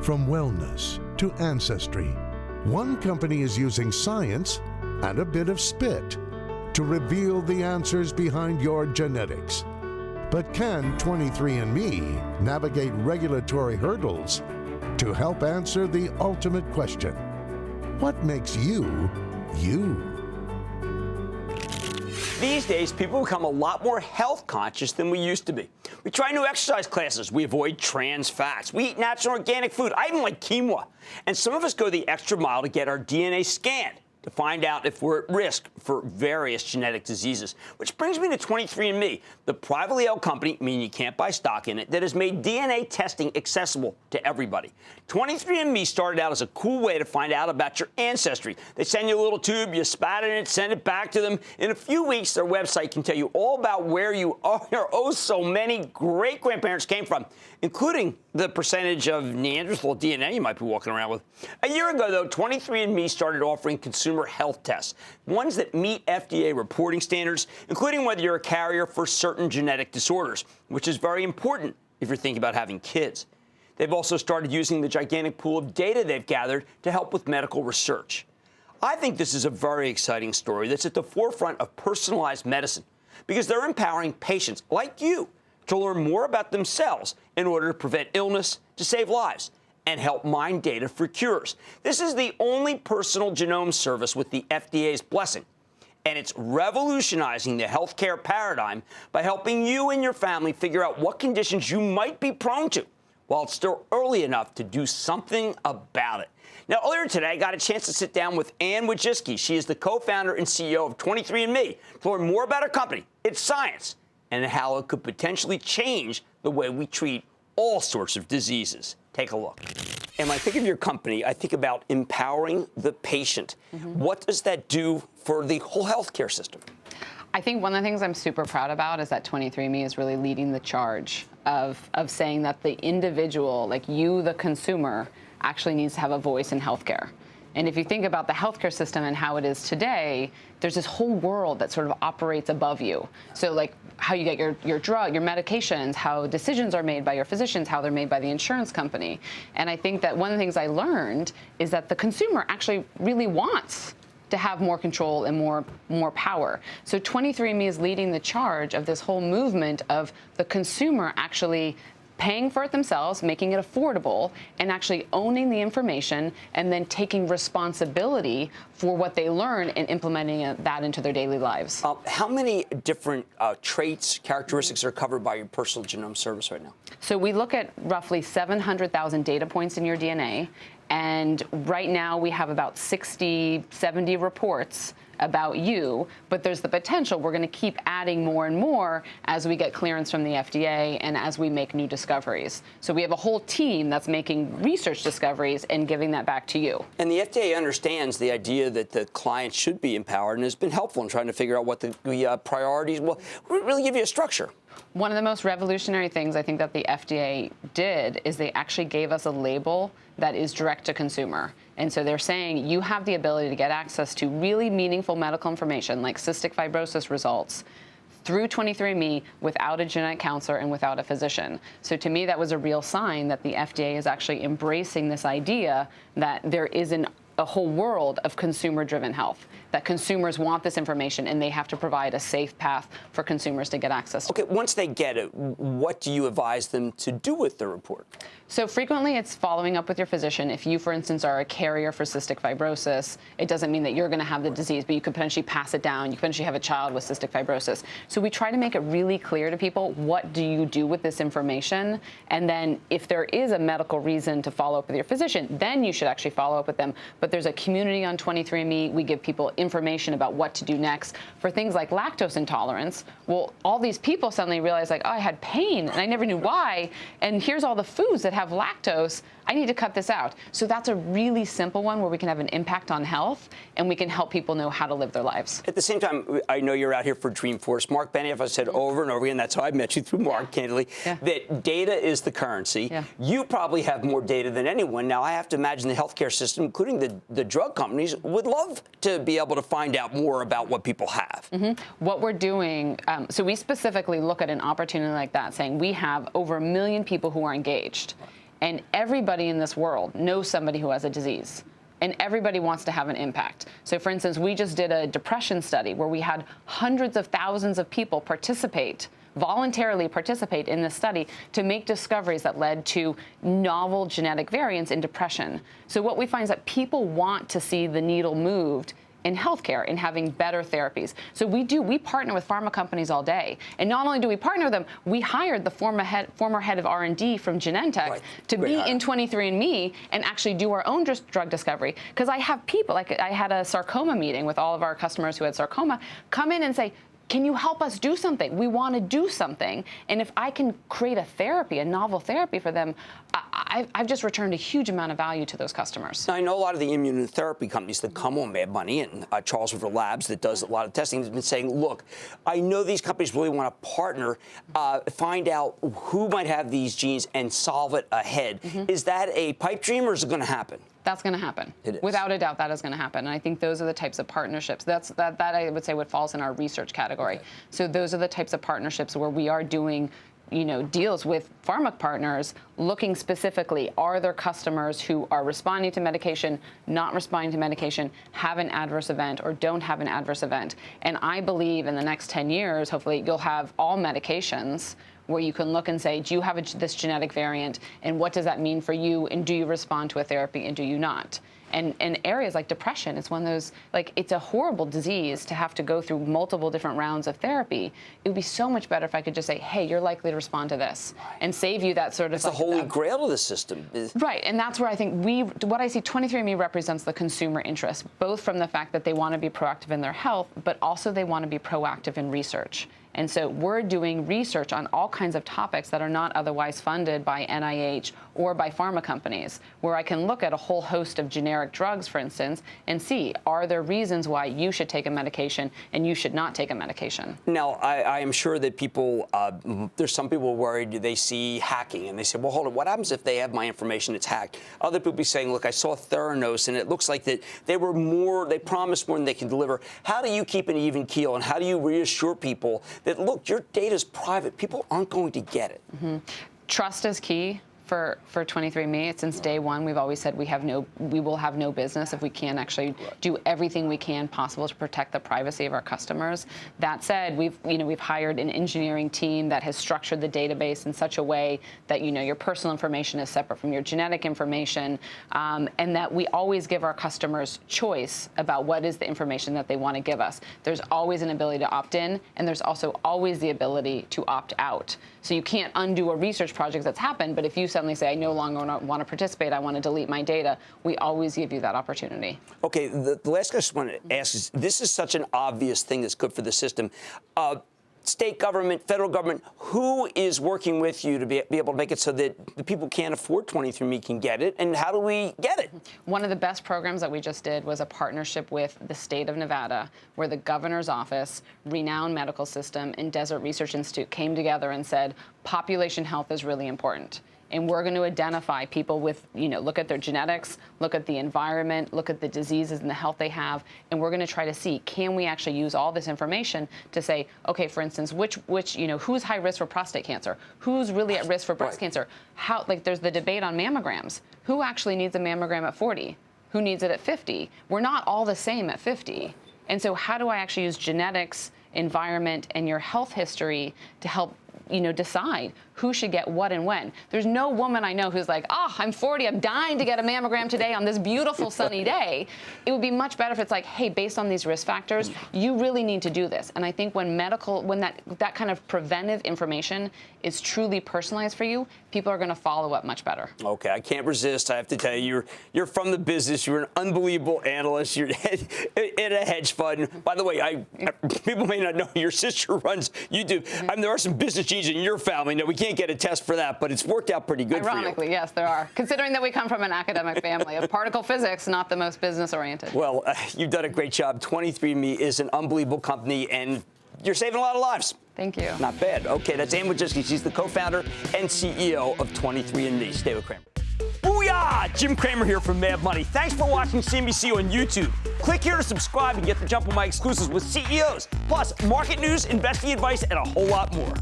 From wellness to ancestry, one company is using science and a bit of spit to reveal the answers behind your genetics. But can 23andMe navigate regulatory hurdles to help answer the ultimate question? What makes you, you? These days, people become a lot more health conscious than we used to be. We try new exercise classes. We avoid trans fats. We eat natural organic food. I even like quinoa. And some of us go the extra mile to get our DNA scanned to find out if we're at risk for various genetic diseases. Which brings me to 23andMe, the privately held company, meaning you can't buy stock in it, that has made DNA testing accessible to everybody. 23andMe started out as a cool way to find out about your ancestry. They send you a little tube, you spat in it, send it back to them. In a few weeks, their website can tell you all about where you oh so many great-grandparents came from, including the percentage of Neanderthal DNA you might be walking around with. A year ago, though, 23andMe started offering consumer health tests, ones that meet FDA reporting standards, including whether you're a carrier for certain genetic disorders, which is very important if you're thinking about having kids. They've also started using the gigantic pool of data they've gathered to help with medical research. I think this is a very exciting story that's at the forefront of personalized medicine, because they're empowering patients like you to learn more about themselves in order to prevent illness, to save lives, and help mine data for cures. This is the only personal genome service with the FDA's blessing, and it's revolutionizing the healthcare paradigm by helping you and your family figure out what conditions you might be prone to, while it's still early enough to do something about it. Now, earlier today, I got a chance to sit down with Ann Wojcicki. She is the co-founder and CEO of 23andMe to learn more about her company, its science, and how it could potentially change the way we treat all sorts of diseases. Take a look. And when I think of your company, I think about empowering the patient. What does that do for the whole healthcare system? I think one of the things I'm super proud about is that 23andMe is really leading the charge of saying that the individual, like you, the consumer, actually needs to have a voice in healthcare. And if you think about the healthcare system and how it is today, there's this whole world that sort of operates above you. So like how you get your drug, your medications, how decisions are made by your physicians, how they're made by the insurance company. And I think that one of the things I learned is that the consumer actually really wants to have more control and more power. So 23andMe is leading the charge of this whole movement of the consumer actually paying for it themselves, making it affordable, and actually owning the information, and then taking responsibility for what they learn and implementing that into their daily lives. How many different traits, characteristics are covered by your personal genome service right now? So we look at roughly 700,000 data points in your DNA, and right now we have about 60, 70 reports about you, but there's the potential we're going to keep adding more and more as we get clearance from the FDA and as we make new discoveries. So we have a whole team that's making research discoveries and giving that back to you. And the FDA understands the idea that the client should be empowered and has been helpful in trying to figure out what the priorities will really give you a structure. One of the most revolutionary things I think that the FDA did is they actually gave us a label that is direct to consumer. And so they're saying you have the ability to get access to really meaningful medical information like cystic fibrosis results through 23andMe without a genetic counselor and without a physician. So to me, that was a real sign that the FDA is actually embracing this idea that there is a whole world of consumer-driven health, that consumers want this information and they have to provide a safe path for consumers to get access to. Okay, once they get it, what do you advise them to do with the report? So frequently it's following up with your physician. If you, for instance, are a carrier for cystic fibrosis, it doesn't mean that you're going to have the disease, but you could potentially pass it down. You could potentially have a child with cystic fibrosis. So we try to make it really clear to people, what do you do with this information? And then if there is a medical reason to follow up with your physician, then you should actually follow up with them. But there's a community on 23andMe. We give people information about what to do next. For things like lactose intolerance, well, all these people suddenly realize, like, oh, I had pain and I never knew why. And here's all the foods that have lactose. I need to cut this out. So that's a really simple one where we can have an impact on health and we can help people know how to live their lives. At the same time, I know you're out here for Dreamforce. Mark Benioff has said over and over again, that's how I met you, through Mark, candidly, that data is the currency. Yeah. You probably have more data than anyone. Now, I have to imagine the healthcare system, including the drug companies, would love to be able to find out more about what people have. What we're doing, so we specifically look at an opportunity like that, saying we have over 1 million people who are engaged. And everybody in this world knows somebody who has a disease. And everybody wants to have an impact. So, for instance, we just did a depression study where we had hundreds of thousands of people voluntarily participate in this study to make discoveries that led to novel genetic variants in depression. So what we find is that people want to see the needle moved in healthcare, in having better therapies. So we partner with pharma companies all day. And not only do we partner with them, we hired the former head of R&D from Genentech to be in 23andMe and actually do our own drug discovery. Because I have people, like I had a sarcoma meeting with all of our customers who had sarcoma, come in and say, can you help us do something? We want to do something. And if I can create a therapy, a novel therapy for them, I've just returned a huge amount of value to those customers. Now, I know a lot of the immunotherapy companies that come on Mad Money, and Charles River Labs that does a lot of testing has been saying, look, I know these companies really want to partner, find out who might have these genes and solve it ahead. Is that a pipe dream, or is it going to happen? That's going to happen. It is. Without a doubt, that is going to happen. And I think those are the types of partnerships. That I would say what falls in our research category. Okay. So those are the types of partnerships where we are doing, deals with pharma partners, looking specifically, are there customers who are responding to medication, not responding to medication, have an adverse event, or don't have an adverse event? And I believe in the next 10 years, hopefully, you'll have all medications where you can look and say, do you have this genetic variant, and what does that mean for you, and do you respond to a therapy, and do you not? And areas like depression, it's one of those, it's a horrible disease to have to go through multiple different rounds of therapy. It would be so much better if I could just say, hey, you're likely to respond to this, and save you that sort of... It's the holy grail of the system. Right, and that's where I think what I see 23andMe represents the consumer interest, both from the fact that they want to be proactive in their health, but also they want to be proactive in research. And so we're doing research on all kinds of topics that are not otherwise funded by NIH or by pharma companies, where I can look at a whole host of generic drugs, for instance, and see, are there reasons why you should take a medication and you should not take a medication? Now, I am sure that people, there's some people worried they see hacking, and they say, well, hold on, what happens if they have my information that's hacked? Other people be saying, look, I saw Theranos, and it looks like that they promised more than they can deliver. How do you keep an even keel, and how do you reassure people that, look, your data is private, people aren't going to get it? Trust is key for 23andMe. Since day one, we've always said we will have no business if we can't actually do everything we can possible to protect the privacy of our customers. That said, we've hired an engineering team that has structured the database in such a way that your personal information is separate from your genetic information, and that we always give our customers choice about what is the information that they want to give us. There's always an ability to opt in, and there's also always the ability to opt out. So you can't undo a research project that's happened, but if you suddenly say, I no longer want to participate, I want to delete my data, we always give you that opportunity. Okay, the last question I just want to ask is, this is such an obvious thing that's good for the system. State government, federal government, who is working with you to be able to make it so that the people who can't afford 23andMe can get it, and how do we get it? One of the best programs that we just did was a partnership with the state of Nevada, where the governor's office, renowned medical system, and Desert Research Institute came together and said, population health is really important. And we're going to identify people with, look at their genetics, look at the environment, look at the diseases and the health they have, and we're going to try to see, can we actually use all this information to say, okay, for instance, who's high risk for prostate cancer? Who's really at risk for breast cancer? There's the debate on mammograms. Who actually needs a mammogram at 40? Who needs it at 50? We're not all the same at 50. And so how do I actually use genetics, environment, and your health history to help decide who should get what and when? There's no woman I know who's like, I'm 40, I'm dying to get a mammogram today on this beautiful sunny day. It would be much better if it's like, hey, based on these risk factors, you really need to do this. And I think when that kind of preventive information is truly personalized for you, people are going to follow up much better. Okay, I can't resist. I have to tell you, you're from the business. You're an unbelievable analyst. You're in a hedge fund. By the way, people may not know your sister runs YouTube. There are some business genes in your family. No, we can't get a test for that, but it's worked out pretty good for you. Ironically, yes, there are. Considering that we come from an academic family of particle physics, not the most business-oriented. Well, you've done a great job. 23andMe is an unbelievable company, and you're saving a lot of lives. Thank you. Not bad. Okay, that's Anne Wojcicki. She's the co-founder and CEO of 23andMe. Stay with Cramer. Booyah! Jim Cramer here from Mad Money. Thanks for watching CNBC on YouTube. Click here to subscribe and get the jump on my exclusives with CEOs, plus market news, investing advice, and a whole lot more.